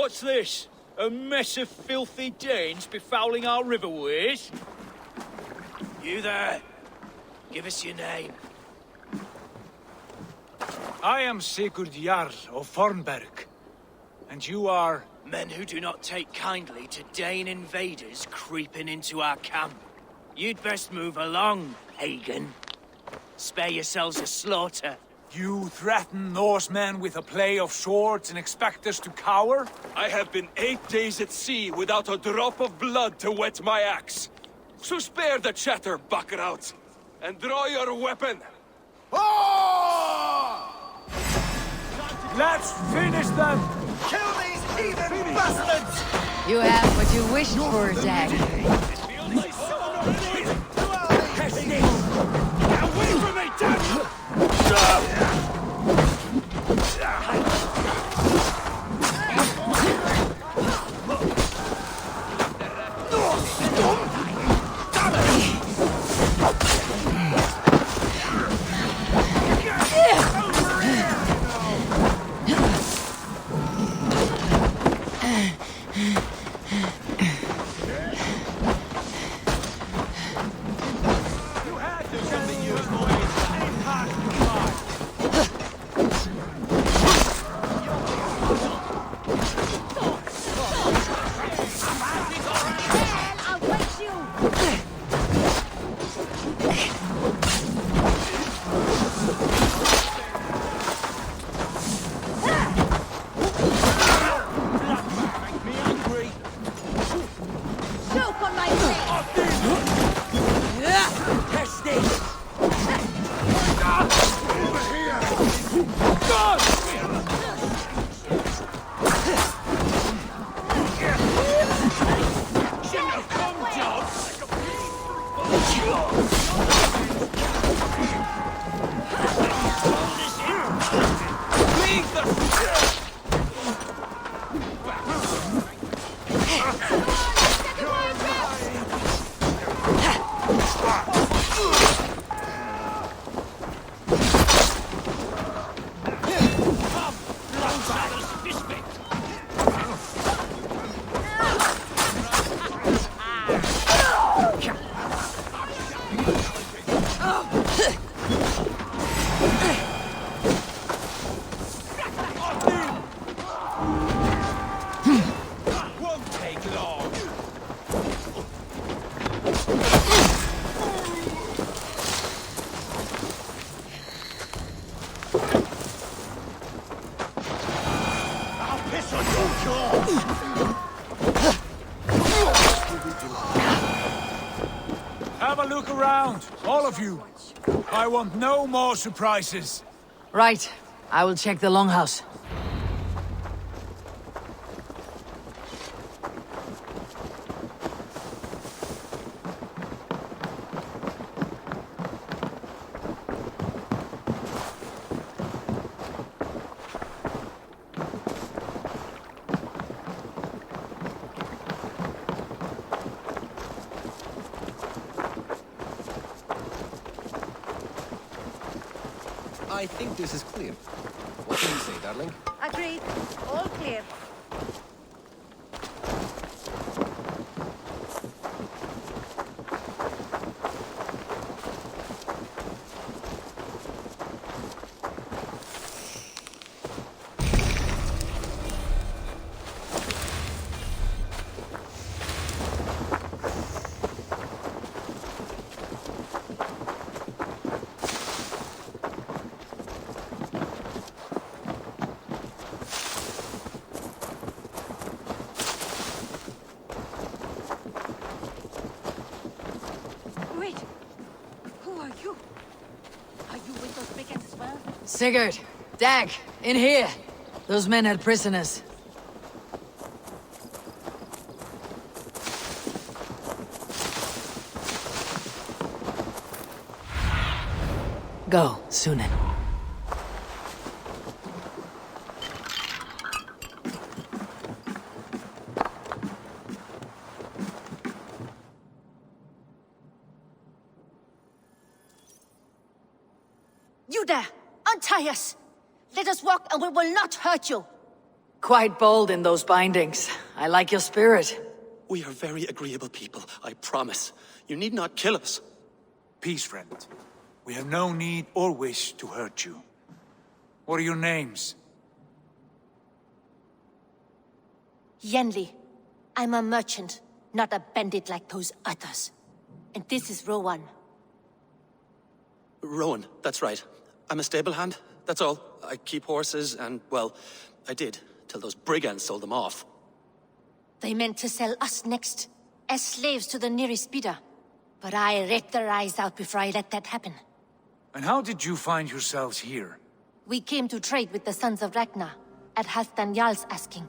What's this? A mess of filthy Danes befouling our riverways? You there! Give us your name. I am Sigurd Jarl of Fornberg. And you are... Men who do not take kindly to Dane invaders creeping into our camp. You'd best move along, pagan. Spare yourselves a slaughter. You threaten Norsemen with a play of swords and expect us to cower? I have been 8 days at sea without a drop of blood to wet my axe. So spare the chatter, buckerout, and draw your weapon. Let's finish them! Kill these heathen bastards! You have what you wished for, Dag. Get away from me, damn! Have a look around, all of you. I want no more surprises. Right. I will check the longhouse. I think this is clear. What do you say, darling? Agreed. All clear. Wait. Who are you? Are you with those brigands as well? Sigurd, Dag, in here. Those men had prisoners. Go, Sunan. You there! Untie us! Let us walk and we will not hurt you! Quite bold in those bindings. I like your spirit. We are very agreeable people, I promise. You need not kill us. Peace, friend. We have no need or wish to hurt you. What are your names? Yenli. I'm a merchant, not a bandit like those others. And this is Rowan. Rowan, that's right. I'm a stable hand, that's all. I keep horses and, well, I did, till those brigands sold them off. They meant to sell us next, as slaves to the nearest bidder. But I ripped their eyes out before I let that happen. And how did you find yourselves here? We came to trade with the Sons of Ragnar, at Halfdan Jarl's asking.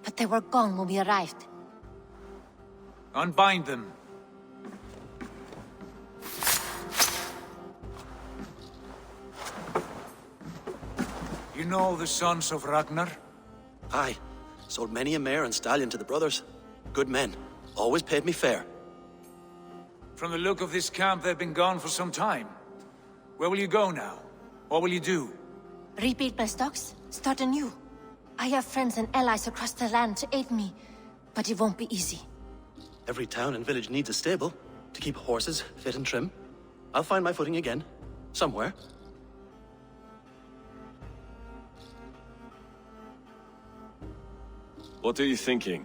But they were gone when we arrived. Unbind them. You know the Sons of Ragnar? Aye, sold many a mare and stallion to the brothers. Good men, always paid me fair. From the look of this camp, they've been gone for some time. Where will you go now? What will you do? Rebuild my stocks, start anew. I have friends and allies across the land to aid me, but it won't be easy. Every town and village needs a stable, to keep horses fit and trim. I'll find my footing again, somewhere. What are you thinking?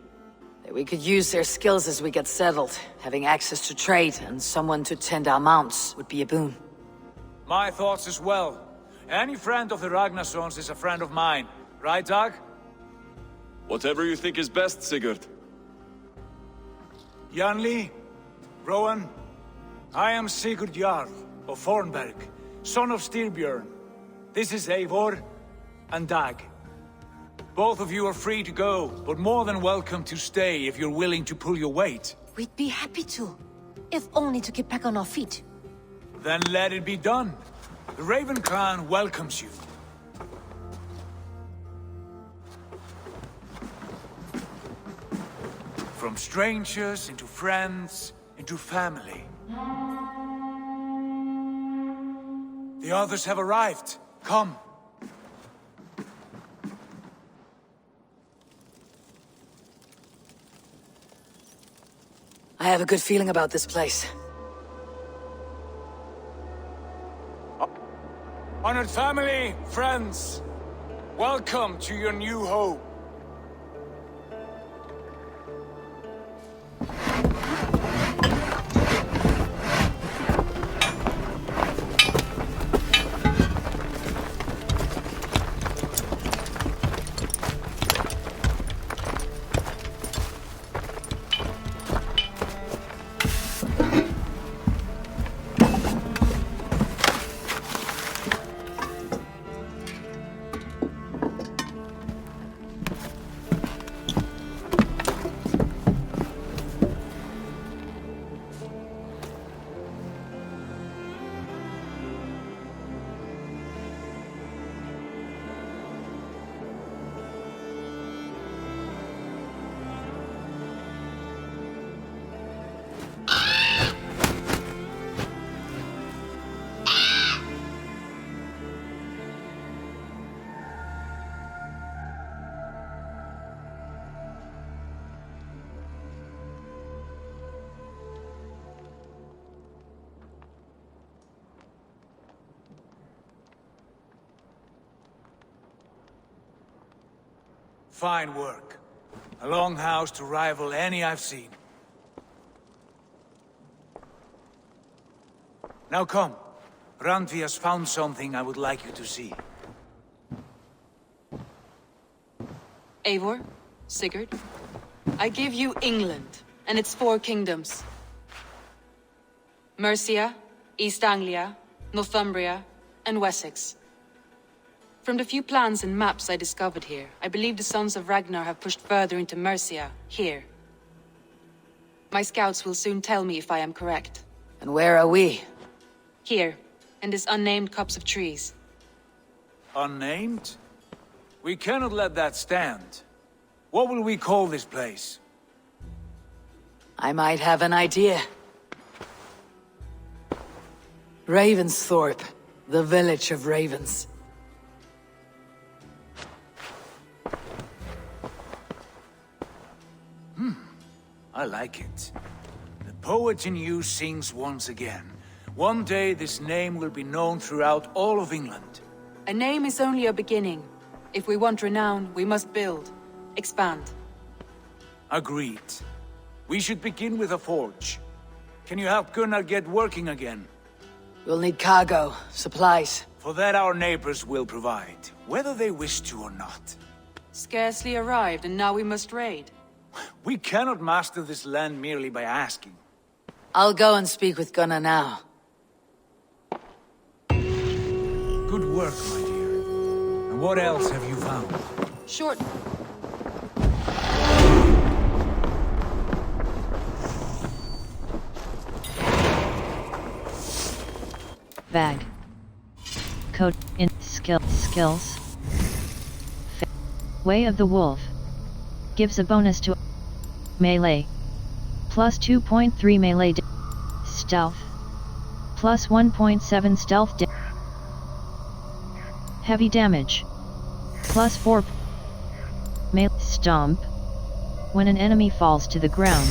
That we could use their skills as we get settled. Having access to trade and someone to tend our mounts would be a boon. My thoughts as well. Any friend of the Ragnarsons is a friend of mine. Right, Dag? Whatever you think is best, Sigurd. Janli, Rowan, I am Sigurd Jarl of Fornberg, son of Styrbjörn. This is Eivor and Dag. Both of you are free to go, but more than welcome to stay if you're willing to pull your weight. We'd be happy to, if only to get back on our feet. Then let it be done. The Raven clan welcomes you. From strangers into friends, into family. The others have arrived. Come. I have a good feeling about this place. Honored family, friends, welcome to your new home. Fine work. A longhouse to rival any I've seen. Now come. Randvi has found something I would like you to see. Eivor, Sigurd, I give you England and its 4 kingdoms. Mercia, East Anglia, Northumbria, and Wessex. From the few plans and maps I discovered here, I believe the Sons of Ragnar have pushed further into Mercia, here. My scouts will soon tell me if I am correct. And where are we? Here, in this unnamed copse of trees. Unnamed? We cannot let that stand. What will we call this place? I might have an idea. Ravensthorpe, the village of ravens. I like it. The poet in you sings once again. One day this name will be known throughout all of England. A name is only a beginning. If we want renown, we must build, expand. Agreed. We should begin with a forge. Can you help Gunnar get working again? We'll need cargo, supplies. For that our neighbors will provide, whether they wish to or not. Scarcely arrived, and now we must raid. We cannot master this land merely by asking. I'll go and speak with Gunnar now. Good work, my dear. And what else have you found? Short... Bag. Code in skills. Way of the Wolf. Gives a bonus to melee. Plus 2.3 melee stealth. Plus 1.7 stealth heavy damage. Plus 4 melee stomp. When an enemy falls to the ground.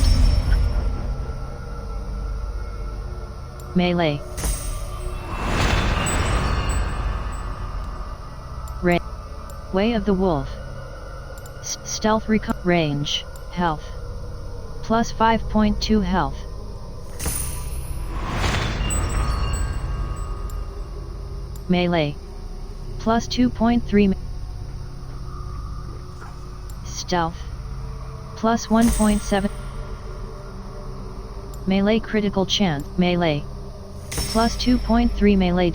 Melee. Way of the Wolf. Stealth range, health. Plus 5.2 health. Melee. Plus 2.3 stealth. Plus 1.7 melee critical chance. Melee. Plus 2.3 melee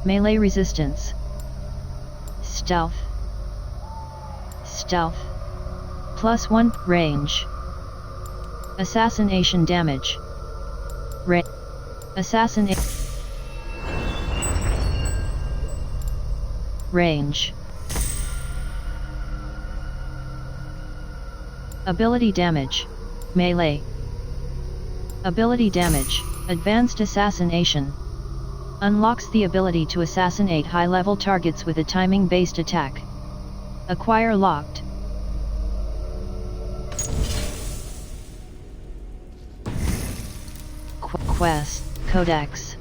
melee resistance. Stealth. Stealth. Plus 1 range. Assassination damage. Range. Ability damage. Melee. Ability damage. Advanced assassination. Unlocks the ability to assassinate high-level targets with a timing-based attack. Acquire locked. Quest. Codex.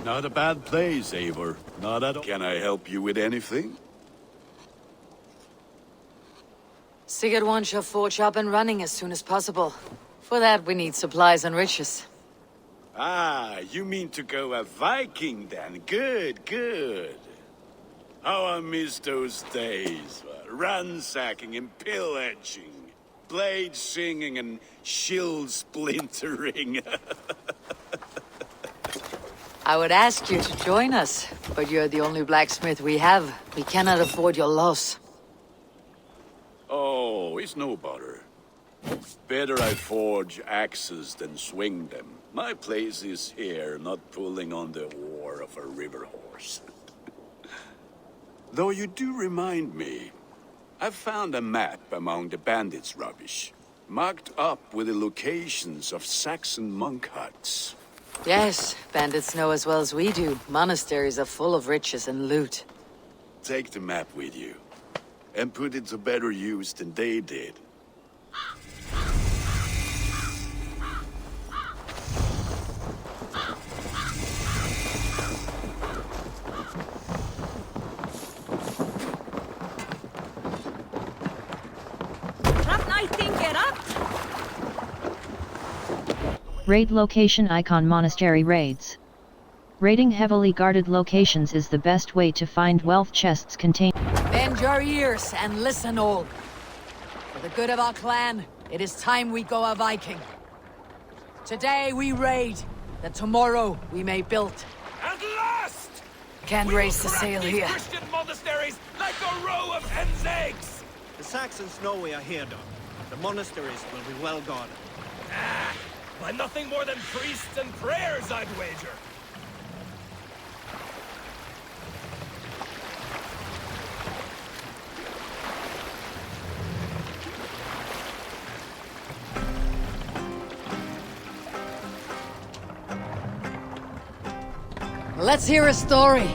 Not a bad place, Eivor. Not at all. Can I help you with anything? Sigurd wants your forge up and running as soon as possible. For that, we need supplies and riches. Ah, you mean to go a Viking then? Good. How I miss those days. Ransacking and pillaging. Blade singing and shield splintering. I would ask you to join us, but you're the only blacksmith we have. We cannot afford your loss. Oh, it's no bother. Better I forge axes than swing them. My place is here, not pulling on the oar of a river horse. Though you do remind me, I found a map among the bandits' rubbish, marked up with the locations of Saxon monk huts. Yes, bandits know as well as we do. Monasteries are full of riches and loot. Take the map with you, and put it to better use than they did. Raid location icon. Monastery raids. Raiding heavily guarded locations is the best way to find wealth chests containing. Bend your ears and listen all. For the good of our clan, it is time we go a Viking. Today we raid, that tomorrow we may build. At last! Can't raise the sail here. Christian monasteries like a row of hen's eggs! The Saxons know we are here, Doc. The monasteries will be well guarded. Ah, by nothing more than priests and prayers, I'd wager. Let's hear a story.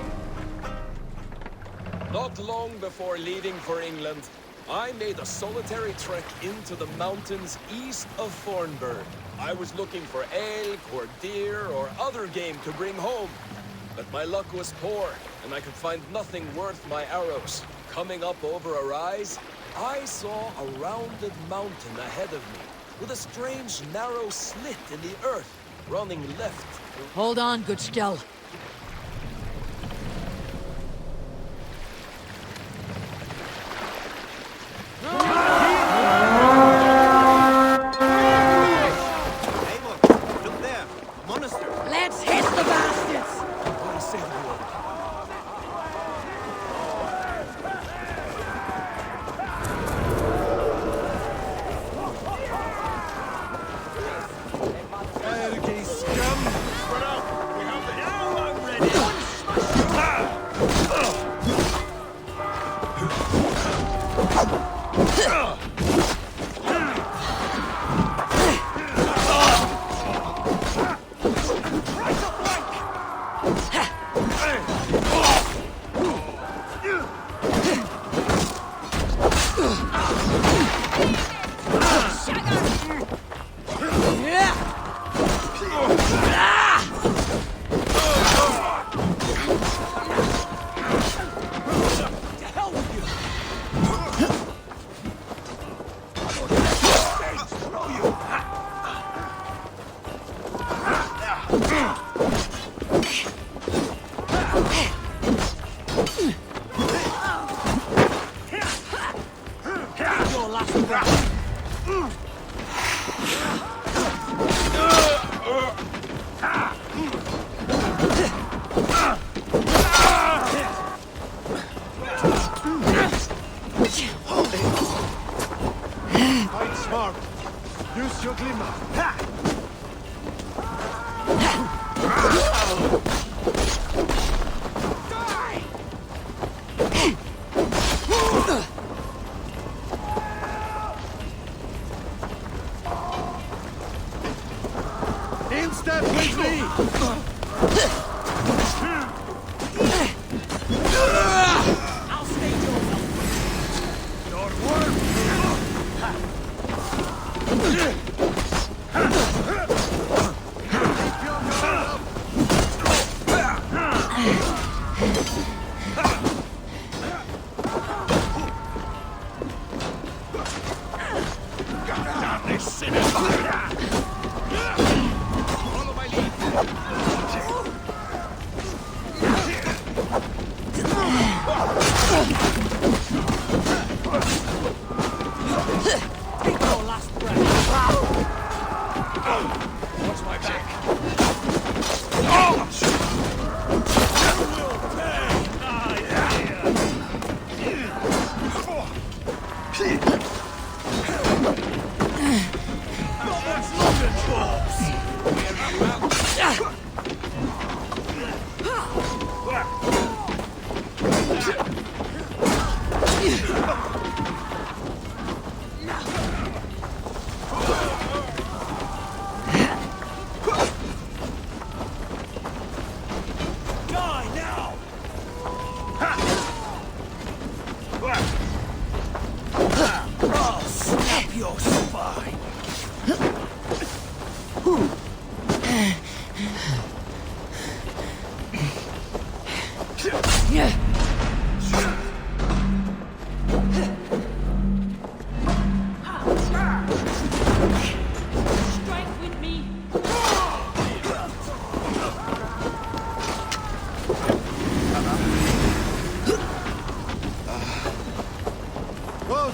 Not long before leaving for England, I made a solitary trek into the mountains east of Thornburg. I was looking for elk or deer or other game to bring home. But my luck was poor, and I could find nothing worth my arrows. Coming up over a rise, I saw a rounded mountain ahead of me, with a strange narrow slit in the earth, running left. Hold on, good Skell. Look there! Monastery! Let's hit the bastards! Fight smart! Use your glimmer! In step with me! I'll stay your work.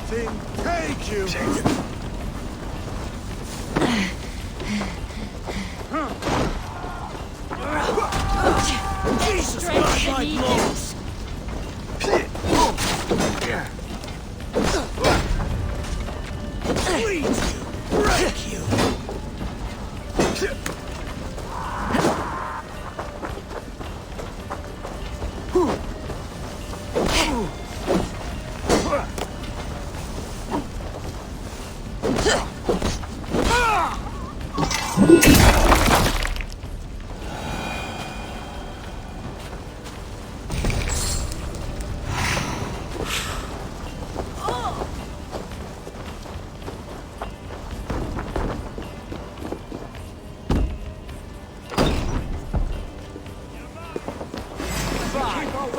Take you! Jesus Christ, my blows! Bleed you! Break you!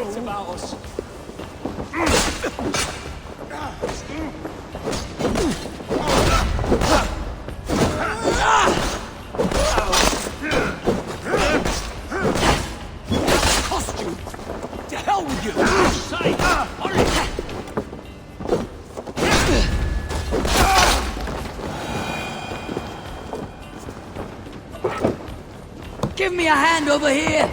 wits about us. Costume! To hell with you! Say, hurry! Give me a hand over here!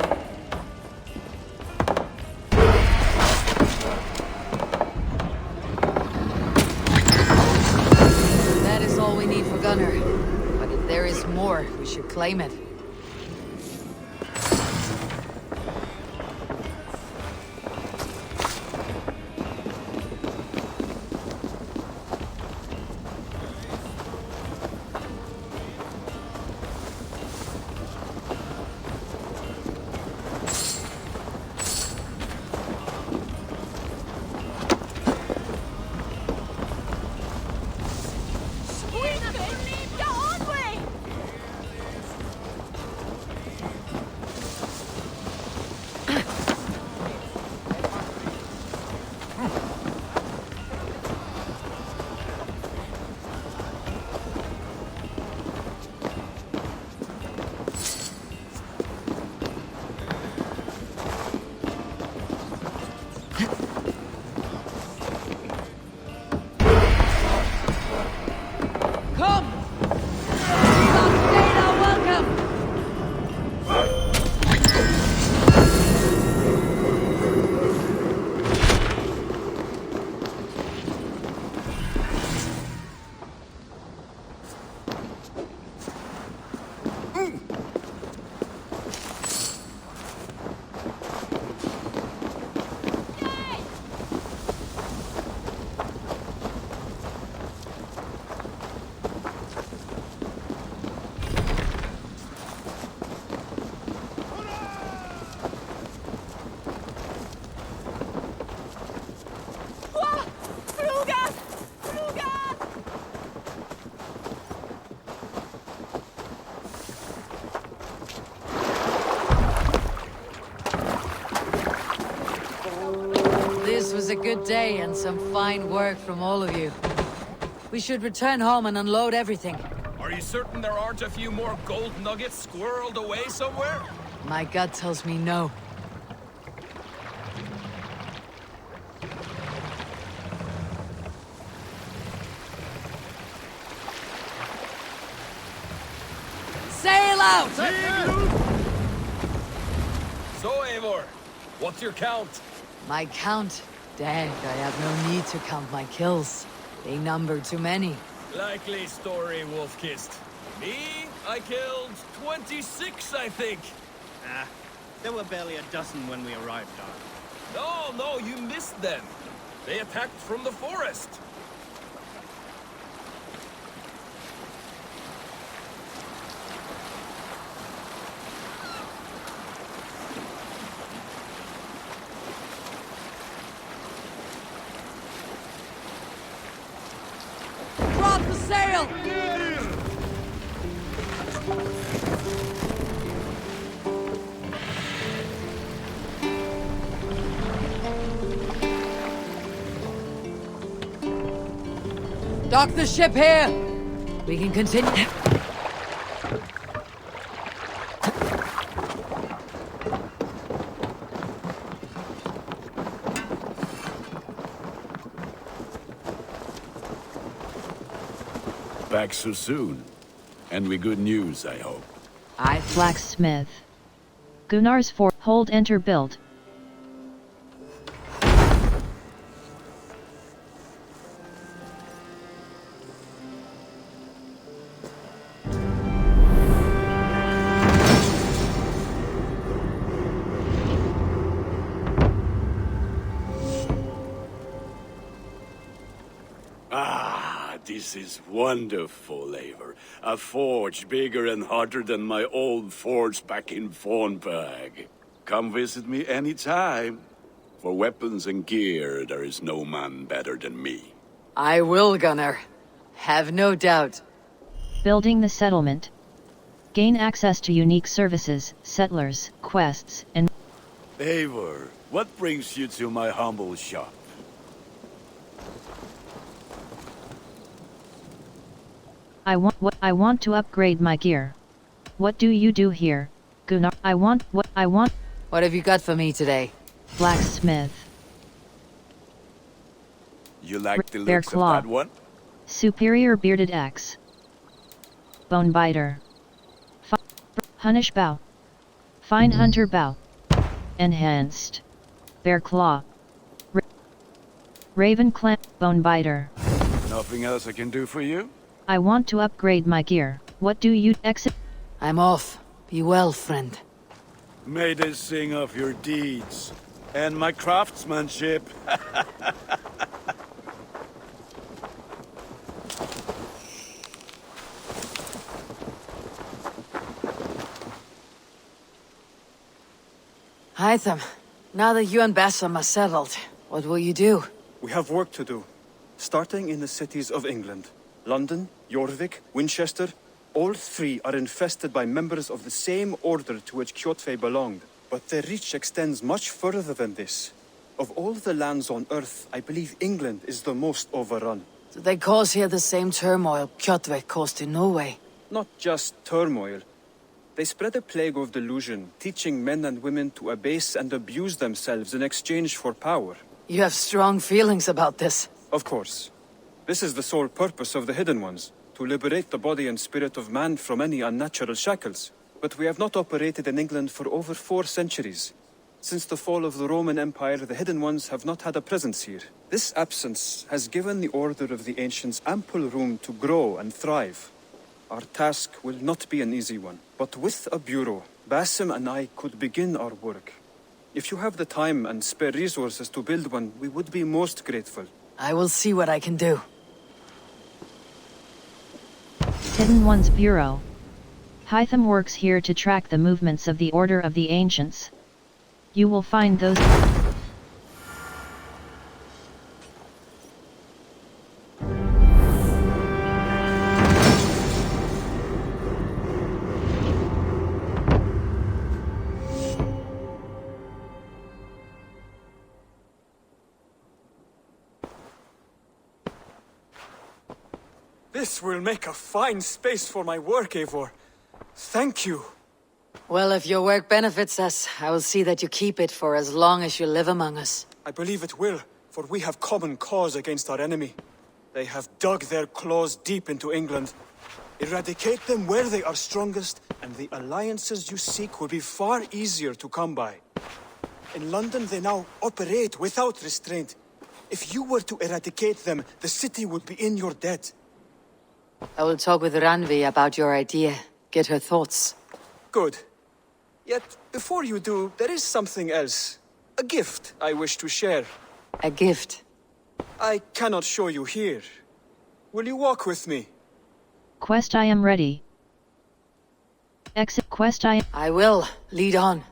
That is all we need for Gunner. But if there is more, we should claim it. This was a good day and some fine work from all of you. We should return home and unload everything. Are you certain there aren't a few more gold nuggets squirreled away somewhere? My gut tells me no. Sail out! So, Eivor, what's your count? My count? Dang, I have no need to count my kills. They number too many. Likely story, Wolfkist. Me? I killed 26, I think. There were barely a dozen when we arrived, Dark. No, you missed them. They attacked from the forest. Drop the sail! Dock the ship here! We can continue. Back so soon. And with good news, I hope. Blacksmith. Gunnar's fort. Hold enter build. This is wonderful, Eivor. A forge bigger and hotter than my old forge back in Fornburg. Come visit me anytime. For weapons and gear, there is no man better than me. I will, Gunnar. Have no doubt. Building the settlement. Gain access to unique services, settlers, quests, and... Eivor, What brings you to my humble shop? I want to upgrade my gear. What do you do here, Gunnar? I want. What have you got for me today? Blacksmith. You like the Bear looks of claw. that one? Superior bearded axe. Bone biter. Hunnish bow. Fine hunter bow. Enhanced. Bear claw. Raven clamp. Bone biter. Nothing else I can do for you? I want to upgrade my gear. What do you exit? I'm off. Be well, friend. May they sing of your deeds and my craftsmanship. Hytham, now that you and Bassam are settled, what will you do? We have work to do, starting in the cities of England. London, Jorvik, Winchester, all three are infested by members of the same order to which Kjotve belonged. But their reach extends much further than this. Of all the lands on Earth, I believe England is the most overrun. Do they cause here the same turmoil Kjotve caused in Norway? Not just turmoil. They spread a plague of delusion, teaching men and women to abase and abuse themselves in exchange for power. You have strong feelings about this. Of course. This is the sole purpose of the Hidden Ones, to liberate the body and spirit of man from any unnatural shackles. But we have not operated in England for over 4 centuries. Since the fall of the Roman Empire, the Hidden Ones have not had a presence here. This absence has given the Order of the Ancients ample room to grow and thrive. Our task will not be an easy one, but with a bureau, Basim and I could begin our work. If you have the time and spare resources to build one, we would be most grateful. I will see what I can do. Hidden Ones Bureau. Hytham works here to track the movements of the Order of the Ancients. You will find those... This will make a fine space for my work, Eivor. Thank you. Well, if your work benefits us, I will see that you keep it for as long as you live among us. I believe it will, for we have common cause against our enemy. They have dug their claws deep into England. Eradicate them where they are strongest, and the alliances you seek will be far easier to come by. In London, they now operate without restraint. If you were to eradicate them, the city would be in your debt. I will talk with Ranvi about your idea. Get her thoughts. Good. Yet, before you do, there is something else. A gift I wish to share. A gift? I cannot show you here. Will you walk with me? Quest I am ready. Exit quest I will. Lead on.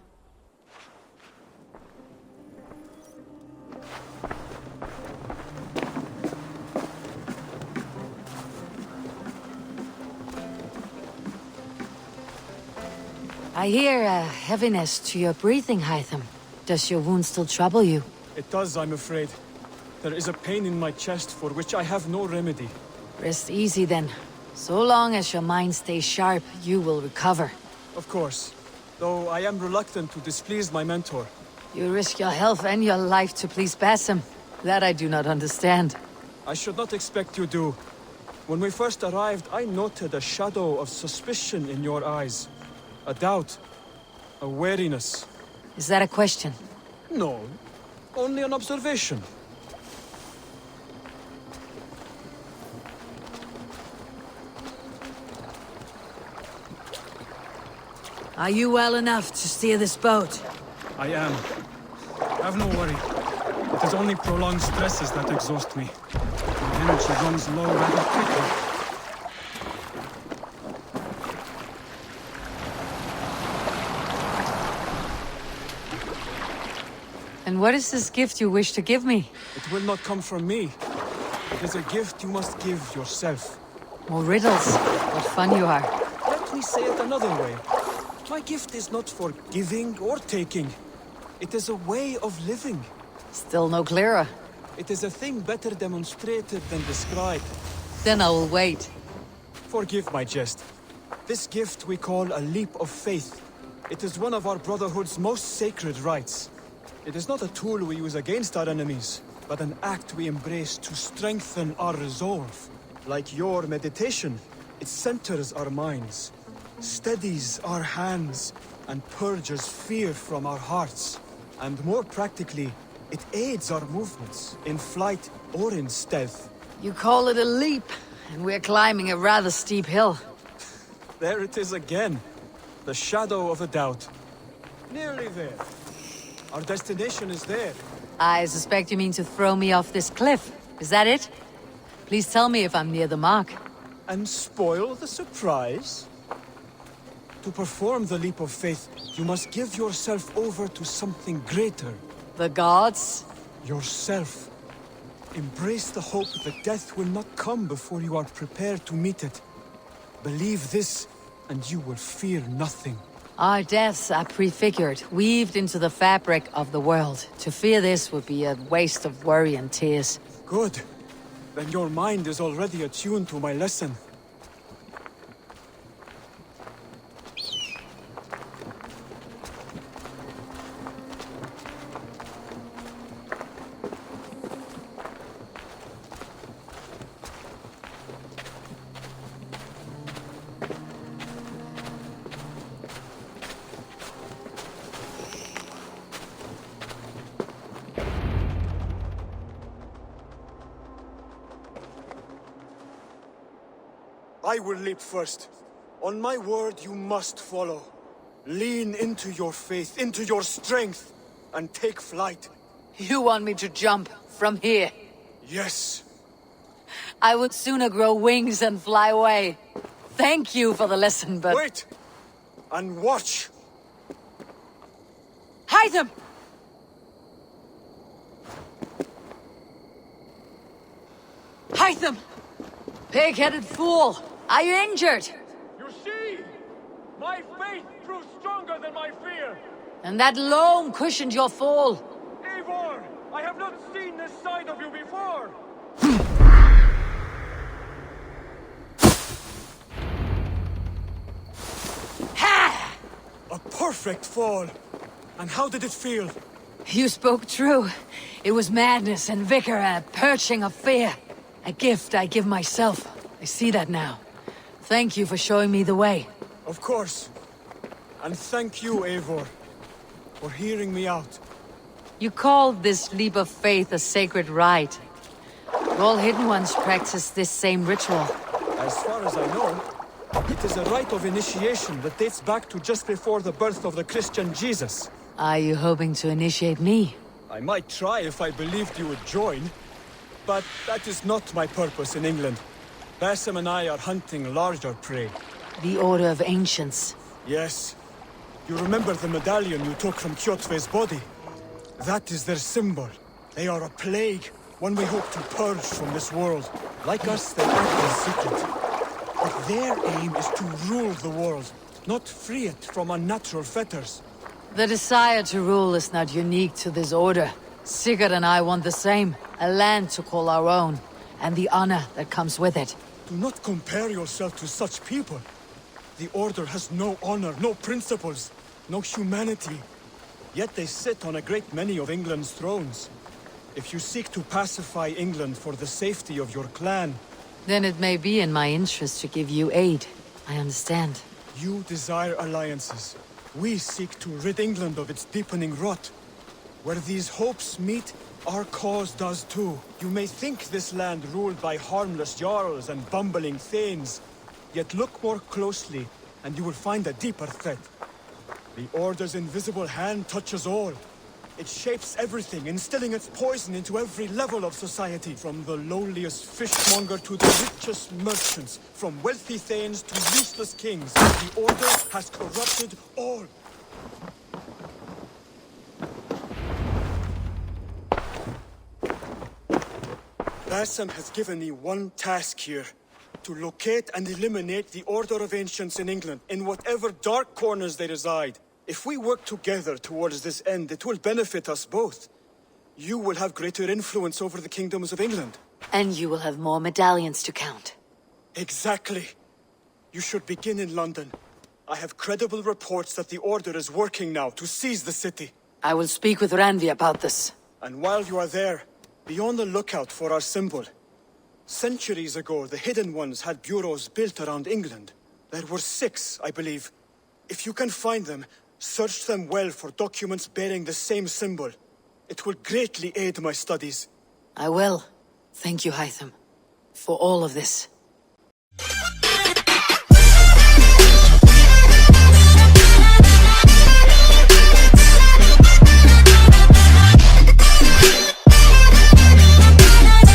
I hear a heaviness to your breathing, Hytham. Does your wound still trouble you? It does, I'm afraid. There is a pain in my chest for which I have no remedy. Rest easy then. So long as your mind stays sharp, you will recover. Of course. Though I am reluctant to displease my mentor. You risk your health and your life to please Basim. That I do not understand. I should not expect you do. When we first arrived, I noted a shadow of suspicion in your eyes. A doubt. A wariness. Is that a question? No. Only an observation. Are you well enough to steer this boat? I am. Have no worry. It is only prolonged stresses that exhaust me. My energy runs low rather quickly. And what is this gift you wish to give me? It will not come from me. It is a gift you must give yourself. More riddles. What fun you are. Let me say it another way. My gift is not for giving or taking. It is a way of living. Still no clearer. It is a thing better demonstrated than described. Then I will wait. Forgive my jest. This gift we call a leap of faith. It is one of our Brotherhood's most sacred rites. It is not a tool we use against our enemies, but an act we embrace to strengthen our resolve. Like your meditation, it centers our minds, steadies our hands, and purges fear from our hearts. And more practically, it aids our movements, in flight or in stealth. You call it a leap, and we're climbing a rather steep hill. There it is again. The shadow of a doubt. Nearly there. Our destination is there. I suspect you mean to throw me off this cliff. Is that it? Please tell me if I'm near the mark. And spoil the surprise? To perform the leap of faith, you must give yourself over to something greater. The gods? Yourself. Embrace the hope that death will not come before you are prepared to meet it. Believe this, and you will fear nothing. Our deaths are prefigured, weaved into the fabric of the world. To fear this would be a waste of worry and tears. Good. Then your mind is already attuned to my lesson. I will leap first. On my word, you must follow. Lean into your faith, into your strength, and take flight. You want me to jump from here? Yes. I would sooner grow wings and fly away. Thank you for the lesson, but... Wait! And watch! Hide them! Hide them! Pig-headed fool! Are you injured? You see? My faith proved stronger than my fear! And that loam cushioned your fall. Eivor! I have not seen this side of you before! Ha! A perfect fall! And how did it feel? You spoke true. It was madness and vigor, a perching of fear. A gift I give myself. I see that now. Thank you for showing me the way. Of course. And thank you, Eivor, for hearing me out. You called this leap of faith a sacred rite. All Hidden Ones practice this same ritual. As far as I know, it is a rite of initiation that dates back to just before the birth of the Christian Jesus. Are you hoping to initiate me? I might try if I believed you would join. But that is not my purpose in England. Basim and I are hunting larger prey. The Order of Ancients. Yes. You remember the medallion you took from Kjotve's body? That is their symbol. They are a plague, one we hope to purge from this world. Like us, they act in secret. But their aim is to rule the world, not free it from unnatural fetters. The desire to rule is not unique to this order. Sigurd and I want the same. A land to call our own, and the honor that comes with it. Do not compare yourself to such people. The Order has no honor, no principles, no humanity. Yet they sit on a great many of England's thrones. If you seek to pacify England for the safety of your clan... Then it may be in my interest to give you aid. I understand. You desire alliances. We seek to rid England of its deepening rot. Where these hopes meet, our cause does too. You may think this land ruled by harmless jarls and bumbling thanes. Yet look more closely, and you will find a deeper threat. The Order's invisible hand touches all. It shapes everything, instilling its poison into every level of society. From the lowliest fishmonger to the richest merchants. From wealthy thanes to useless kings. The Order has corrupted all. Basim has given me one task here. To locate and eliminate the Order of Ancients in England, in whatever dark corners they reside. If we work together towards this end, it will benefit us both. You will have greater influence over the kingdoms of England. And you will have more medallions to count. Exactly. You should begin in London. I have credible reports that the Order is working now to seize the city. I will speak with Ranvi about this. And while you are there, be on the lookout for our symbol. Centuries ago, the Hidden Ones had bureaus built around England. There were 6, I believe. If you can find them, search them well for documents bearing the same symbol. It will greatly aid my studies. I will. Thank you, Hytham, for all of this.